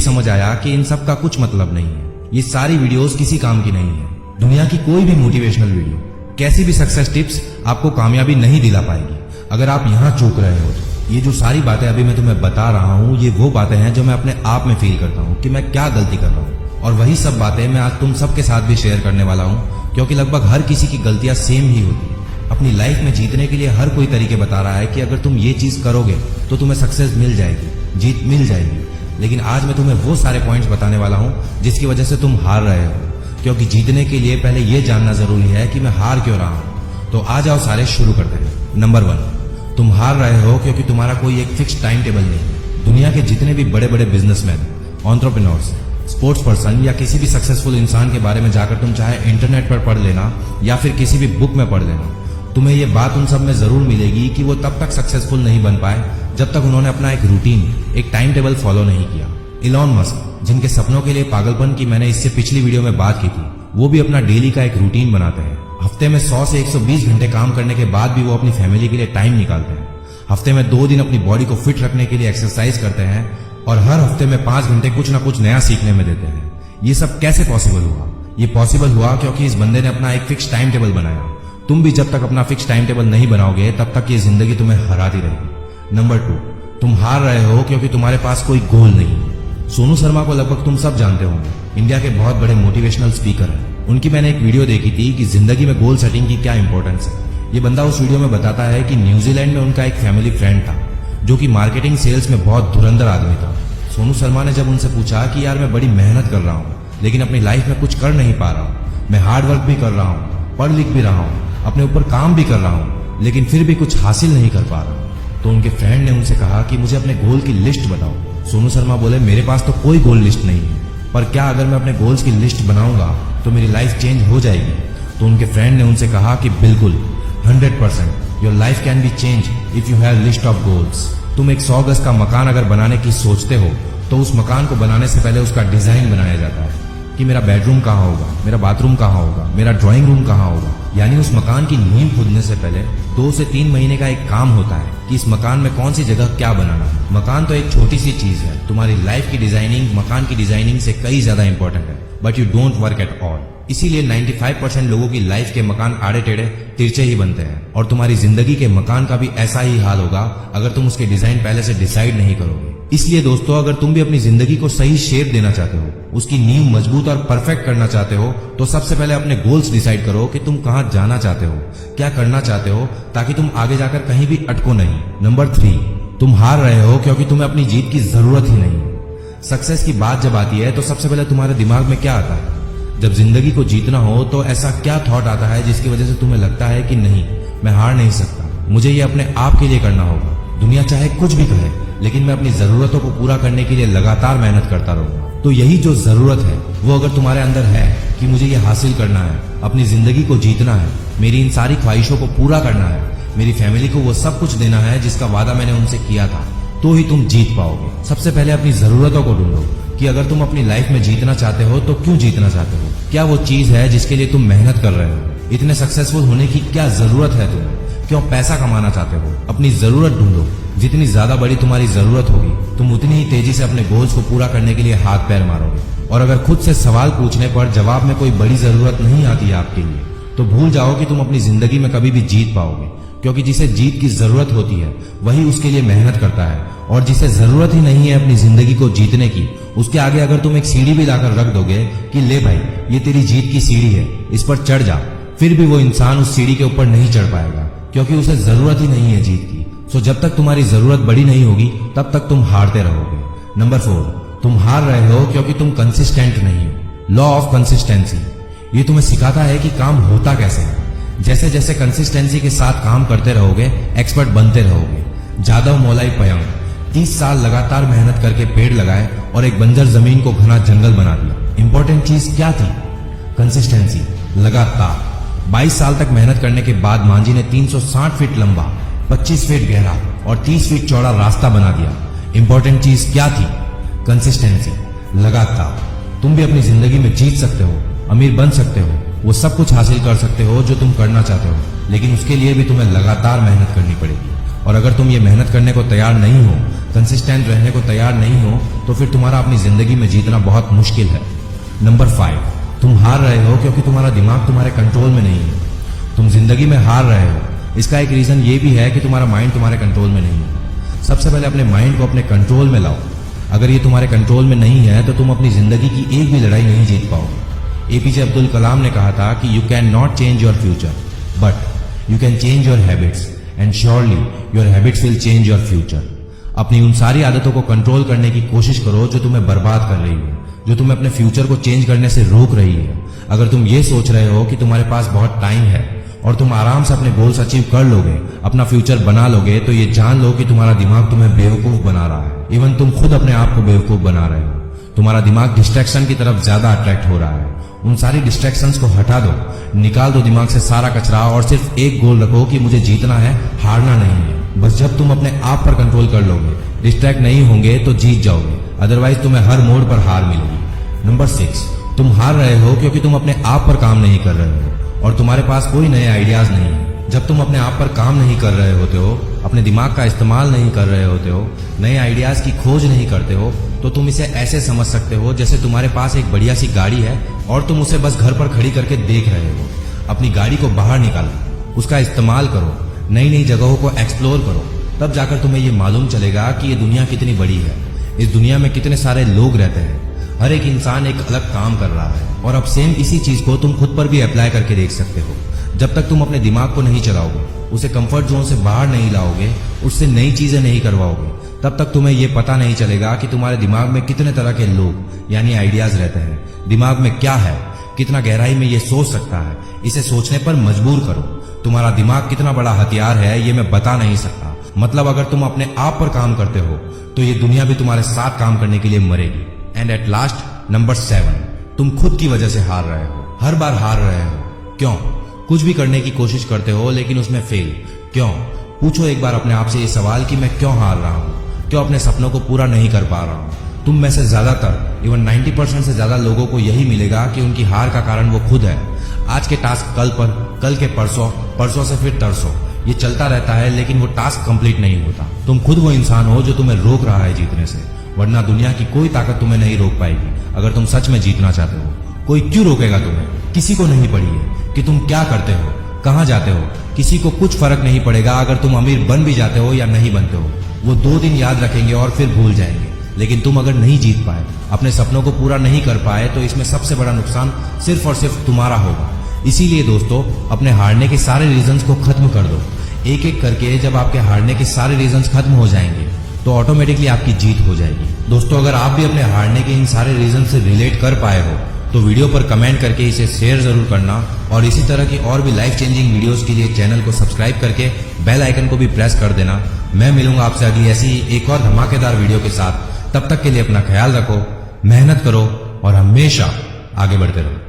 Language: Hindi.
समझ आया कि इन सब का कुछ मतलब नहीं है। ये सारी वीडियोस किसी काम की नहीं है। दुनिया की कोई भी मोटिवेशनल वीडियो, कैसी भी सक्सेस टिप्स आपको कामयाबी नहीं दिला पाएगी अगर आप यहाँ चूक रहे हो तो। ये जो सारी बातें अभी मैं तुम्हें बता रहा हूँ, ये वो बातें हैं जो मैं अपने आप में फील करता हूँ कि मैं क्या गलती कर रहा हूँ, और वही सब बातें मैं आज तुम सबके साथ भी शेयर करने वाला हूँ, क्योंकि लगभग हर किसी की गलतियां सेम ही होती है। अपनी लाइफ में जीतने के लिए हर कोई तरीके बता रहा है कि अगर तुम ये चीज करोगे तो तुम्हें सक्सेस मिल जाएगी, जीत मिल जाएगी। लेकिन आज मैं तुम्हें वो सारे पॉइंट्स बताने वाला हूँ जिसकी वजह से तुम हार रहे हो, क्योंकि जीतने के लिए पहले ये जानना जरूरी है कि मैं हार क्यों रहा हूँ। तो आ जाओ सारे शुरू करते हैं। नंबर 1, तुम हार रहे हो क्योंकि तुम्हारा कोई एक फिक्स टाइम टेबल नहीं है। दुनिया के जितने भी बड़े बड़े बिजनेसमैन, एंटरप्रेन्योर्स, स्पोर्ट्स पर्सन या किसी भी सक्सेसफुल इंसान के बारे में जाकर तुम चाहे इंटरनेट पर पढ़ लेना या फिर किसी भी बुक में पढ़ लेना, तुम्हें ये बात उन सब में जरूर मिलेगी कि वो तब तक सक्सेसफुल नहीं बन पाए जब तक उन्होंने अपना एक रूटीन, एक टाइम टेबल फॉलो नहीं किया। इलॉन मस्क, जिनके सपनों के लिए पागलपन की मैंने इससे पिछली वीडियो में बात की थी, वो भी अपना डेली का एक रूटीन बनाते हैं। हफ्ते में 100 से 120 घंटे काम करने के बाद भी वो अपनी फैमिली के लिए टाइम निकालते हैं। हफ्ते में 2 दिन अपनी बॉडी को फिट रखने के लिए एक्सरसाइज करते हैं और हर हफ्ते में 5 घंटे कुछ ना कुछ नया सीखने में देते हैं। ये सब कैसे पॉसिबल हुआ? ये पॉसिबल हुआ क्योंकि इस बंदे ने अपना एक फिक्स टाइम टेबल बनाया। तुम भी जब तक अपना फिक्स टाइम टेबल नहीं बनाओगे तब तक ये जिंदगी तुम्हें हराती रहेगी। नंबर 2, तुम हार रहे हो क्योंकि तुम्हारे पास कोई गोल नहीं है। सोनू शर्मा को लगभग तुम सब जानते होंगे, इंडिया के बहुत बड़े मोटिवेशनल स्पीकर हैं। उनकी मैंने एक वीडियो देखी थी कि जिंदगी में गोल सेटिंग की क्या इंपॉर्टेंस है। ये बंदा उस वीडियो में बताता है कि न्यूजीलैंड में उनका एक फैमिली फ्रेंड था जो कि मार्केटिंग सेल्स में बहुत धुरंधर आदमी था। सोनू शर्मा ने जब उनसे पूछा कि यार मैं बड़ी मेहनत कर रहा हूँ लेकिन अपनी लाइफ में कुछ कर नहीं पा रहा हूँ, मैं हार्ड वर्क भी कर रहा हूँ, पढ़ लिख भी रहा हूँ, अपने ऊपर काम भी कर रहा हूँ, लेकिन फिर भी कुछ हासिल नहीं कर पा रहा, तो उनके फ्रेंड ने उनसे कहा कि मुझे अपने गोल की लिस्ट बताओ। सोनू शर्मा बोले मेरे पास तो कोई गोल लिस्ट नहीं है, पर क्या अगर मैं अपने गोल्स की लिस्ट बनाऊंगा तो मेरी लाइफ चेंज हो जाएगी? तो उनके फ्रेंड ने उनसे कहा कि बिल्कुल, 100% your life can be change if you have list of goals. तुम एक 100 गज का मकान अगर बनाने की सोचते हो तो उस मकान को बनाने से पहले उसका डिजाइन बनाया जाता है कि मेरा बेडरूम कहाँ होगा, मेरा बाथरूम कहाँ होगा, मेरा ड्राइंग रूम कहाँ होगा। यानी उस मकान की नींव खोदने से पहले 2 से 3 महीने का एक काम होता है कि इस मकान में कौन सी जगह क्या बनाना है। मकान तो एक छोटी सी चीज है, तुम्हारी लाइफ की डिजाइनिंग मकान की डिजाइनिंग से कई ज्यादा इंपॉर्टेंट है, but you don't work at all. इसीलिए 95% लोगों की लाइफ के मकान आड़े टेढ़े तिरछे ही बनते हैं, और तुम्हारी जिंदगी के मकान का भी ऐसा ही हाल होगा अगर तुम उसके डिजाइन पहले से डिसाइड नहीं करोगे। इसलिए दोस्तों, अगर तुम भी अपनी जिंदगी को सही शेप देना चाहते हो, उसकी नींव मजबूत और परफेक्ट करना चाहते हो, तो सबसे पहले अपने गोल्स डिसाइड करो कि तुम कहां जाना चाहते हो, क्या करना चाहते हो, ताकि तुम आगे जाकर कहीं भी अटको नहीं। नंबर 3, तुम हार रहे हो क्योंकि तुम्हें अपनी जीत की जरूरत ही नहीं है। सक्सेस की बात जब आती है तो सबसे पहले तुम्हारे दिमाग में क्या आता है? जब जिंदगी को जीतना हो तो ऐसा क्या थॉट आता है जिसकी वजह से तुम्हें लगता है कि नहीं, मैं हार नहीं सकता, मुझे ये अपने आप के लिए करना होगा। दुनिया चाहे कुछ भी कहे, लेकिन मैं अपनी जरूरतों को पूरा करने के लिए लगातार मेहनत करता रहूंगा। तो यही जो जरूरत है वो अगर तुम्हारे अंदर है कि मुझे ये हासिल करना है, अपनी जिंदगी को जीतना है, मेरी इन सारी ख्वाहिशों को पूरा करना है, मेरी फैमिली को वो सब कुछ देना है जिसका वादा मैंने उनसे किया था, तो ही तुम जीत पाओगे। सबसे पहले अपनी जरूरतों को ढूंढो कि अगर तुम अपनी लाइफ में जीतना चाहते हो तो क्यों जीतना चाहते हो, क्या वो चीज है जिसके लिए तुम मेहनत कर रहे हो, इतने सक्सेसफुल होने की क्या जरूरत है तुम्हें, क्यों पैसा कमाना चाहते हो। अपनी जरूरत ढूंढो, जितनी ज्यादा बड़ी तुम्हारी जरूरत होगी तुम उतनी ही तेजी से अपने गोल्स को पूरा करने के लिए हाथ पैर मारोगे। और अगर खुद से सवाल पूछने पर जवाब में कोई बड़ी जरूरत नहीं आती है आपके लिए, तो भूल जाओ कि तुम अपनी जिंदगी में कभी भी जीत पाओगे, क्योंकि जिसे जीत की जरूरत होती है वही उसके लिए मेहनत करता है, और जिसे जरूरत ही नहीं है अपनी जिंदगी को जीतने की, उसके आगे अगर तुम एक सीढ़ी भी लाकर रख दोगे कि ले भाई ये तेरी जीत की सीढ़ी है, इस पर चढ़ जा, फिर भी वो इंसान उस सीढ़ी के ऊपर नहीं चढ़ पाएगा, क्योंकि उसे जरूरत ही नहीं है जीत की। सो जब तक तुम्हारी जरूरत बड़ी नहीं होगी तब तक तुम हारते रहोगे। नंबर 4, तुम हार रहे हो क्योंकि तुम कंसिस्टेंट नहीं हो। लॉ ऑफ कंसिस्टेंसी, ये तुम्हें सिखाता है कि काम होता कैसे है। जैसे जैसे कंसिस्टेंसी के साथ काम करते रहोगे, एक्सपर्ट बनते रहोगे। जादव मोलाई पयंग 30 साल लगातार मेहनत करके पेड़ लगाए और एक बंजर जमीन को घना जंगल बना दिया। इंपॉर्टेंट चीज क्या थी? कंसिस्टेंसी, लगातार। 22 साल तक मेहनत करने के बाद मांझी ने 360 फीट लंबा, 25 फीट गहरा और 30 फीट चौड़ा रास्ता बना दिया। इंपॉर्टेंट चीज क्या थी? कंसिस्टेंसी, लगातार। तुम भी अपनी जिंदगी में जीत सकते हो, अमीर बन सकते हो, वो सब कुछ हासिल कर सकते हो जो तुम करना चाहते हो, लेकिन उसके लिए भी तुम्हें लगातार मेहनत करनी पड़ेगी। और अगर तुम ये मेहनत करने को तैयार नहीं हो, कंसिस्टेंट रहने को तैयार नहीं हो, तो फिर तुम्हारा अपनी जिंदगी में जीतना बहुत मुश्किल है। नंबर 5, तुम हार रहे हो क्योंकि तुम्हारा दिमाग तुम्हारे कंट्रोल में नहीं है। तुम जिंदगी में हार रहे हो, इसका एक रीजन ये भी है कि तुम्हारा माइंड तुम्हारे कंट्रोल में नहीं है। सबसे पहले अपने माइंड को अपने कंट्रोल में लाओ। अगर ये तुम्हारे कंट्रोल में नहीं है तो तुम अपनी जिंदगी की एक भी लड़ाई नहीं जीत पाओगे। एपीजे अब्दुल कलाम ने कहा था कि you can not change your future, but you can change your habits and surely your habits will change your future. अपनी उन सारी आदतों को कंट्रोल करने की कोशिश करो जो तुम्हें बर्बाद कर रही है, जो तुम्हें अपने फ्यूचर को चेंज करने से रोक रही है। अगर तुम ये सोच रहे हो कि तुम्हारे पास बहुत टाइम है और तुम आराम से अपने गोल्स अचीव कर लोगे, अपना फ्यूचर बना लोगे, तो ये जान लो कि तुम्हारा दिमाग तुम्हें बेवकूफ बना रहा है। इवन तुम खुद अपने आप को बेवकूफ बना रहे हो। तुम्हारा दिमाग डिस्ट्रैक्शन की तरफ ज्यादा अट्रैक्ट हो रहा है। उन सारी डिस्ट्रैक्शंस को हटा दो, निकाल दो दिमाग से सारा कचरा और सिर्फ एक गोल रखो कि मुझे जीतना है, हारना नहीं है। बस जब तुम अपने आप पर कंट्रोल कर लोगे, डिस्ट्रैक्ट नहीं होंगे, तो जीत जाओगे। अदरवाइज तुम्हें हर मोड़ पर हार मिलेगी। नंबर 6, तुम हार रहे हो क्योंकि तुम अपने आप पर काम नहीं कर रहे हो और तुम्हारे पास कोई नए आइडियाज नहीं है। जब तुम अपने आप पर काम नहीं कर रहे होते हो, अपने दिमाग का इस्तेमाल नहीं कर रहे होते हो, नए आइडियाज की खोज नहीं करते हो, तो तुम इसे ऐसे समझ सकते हो जैसे तुम्हारे पास एक बढ़िया सी गाड़ी है और तुम उसे बस घर पर खड़ी करके देख रहे हो। अपनी गाड़ी को बाहर निकालो, उसका इस्तेमाल करो, नई नई जगहों को एक्सप्लोर करो, तब जाकर तुम्हें ये मालूम चलेगा कि ये दुनिया कितनी बड़ी है। इस दुनिया में कितने सारे लोग रहते हैं, हर एक इंसान एक अलग काम कर रहा है। और अब सेम इसी चीज को तुम खुद पर भी अप्लाई करके देख सकते हो। जब तक तुम अपने दिमाग को नहीं चलाओगे, उसे कंफर्ट जोन से बाहर नहीं लाओगे, उससे नई चीजें नहीं करवाओगे, तब तक तुम्हें ये पता नहीं चलेगा कि तुम्हारे दिमाग में कितने तरह के लोग यानी आइडियाज रहते हैं। दिमाग में क्या है, कितना गहराई में ये सोच सकता है, इसे सोचने पर मजबूर करो। तुम्हारा दिमाग कितना बड़ा हथियार है ये मैं बता नहीं सकता। मतलब अगर तुम अपने आप पर काम करते हो तो ये दुनिया भी तुम्हारे साथ काम करने के लिए मरेगी। एंड एट लास्ट, नंबर 7, तुम खुद की वजह से हार रहे हो। हर बार हार रहे हो। क्यों? कुछ भी करने की कोशिश करते हो लेकिन उसमें फेल। क्यों? पूछो एक बार अपने आप से ये सवाल कि मैं क्यों हार रहा हूँ, क्यों अपने सपनों को पूरा नहीं कर पा रहा हूँ। तुम में से ज्यादातर, इवन 90% से ज्यादा लोगों को यही मिलेगा कि उनकी हार का कारण वो खुद है। आज के टास्क कल पर, कल के परसों, परसों से फिर तरसों, ये चलता रहता है लेकिन वो टास्क कंप्लीट नहीं होता। तुम खुद वो इंसान हो जो तुम्हें रोक रहा है जीतने से, वरना दुनिया की कोई ताकत तुम्हें नहीं रोक पाएगी। अगर तुम सच में जीतना चाहते हो, कोई क्यों रोकेगा तुम्हें? किसी को नहीं पड़ी है कि तुम क्या करते हो, कहाँ जाते हो, किसी को कुछ फर्क नहीं पड़ेगा अगर तुम अमीर बन भी जाते हो या नहीं बनते हो। वो 2 दिन याद रखेंगे और फिर भूल जाएंगे। लेकिन तुम अगर नहीं जीत पाए, अपने सपनों को पूरा नहीं कर पाए, तो इसमें सबसे बड़ा नुकसान सिर्फ और सिर्फ तुम्हारा होगा। इसीलिए दोस्तों, अपने हारने के सारे रीजंस को खत्म कर दो। एक एक करके जब आपके हारने के सारे रीजंस खत्म हो जाएंगे तो ऑटोमेटिकली आपकी जीत हो जाएगी। दोस्तों, अगर आप भी अपने हारने के इन सारे रीजन से रिलेट कर पाए हो तो वीडियो पर कमेंट करके इसे शेयर जरूर करना और इसी तरह की और भी लाइफ चेंजिंग वीडियोस के लिए चैनल को सब्सक्राइब करके बेल आइकन को भी प्रेस कर देना। मैं मिलूंगा आपसे अगली ऐसी ही एक और धमाकेदार वीडियो के साथ। तब तक के लिए अपना ख्याल रखो, मेहनत करो और हमेशा आगे बढ़ते रहो।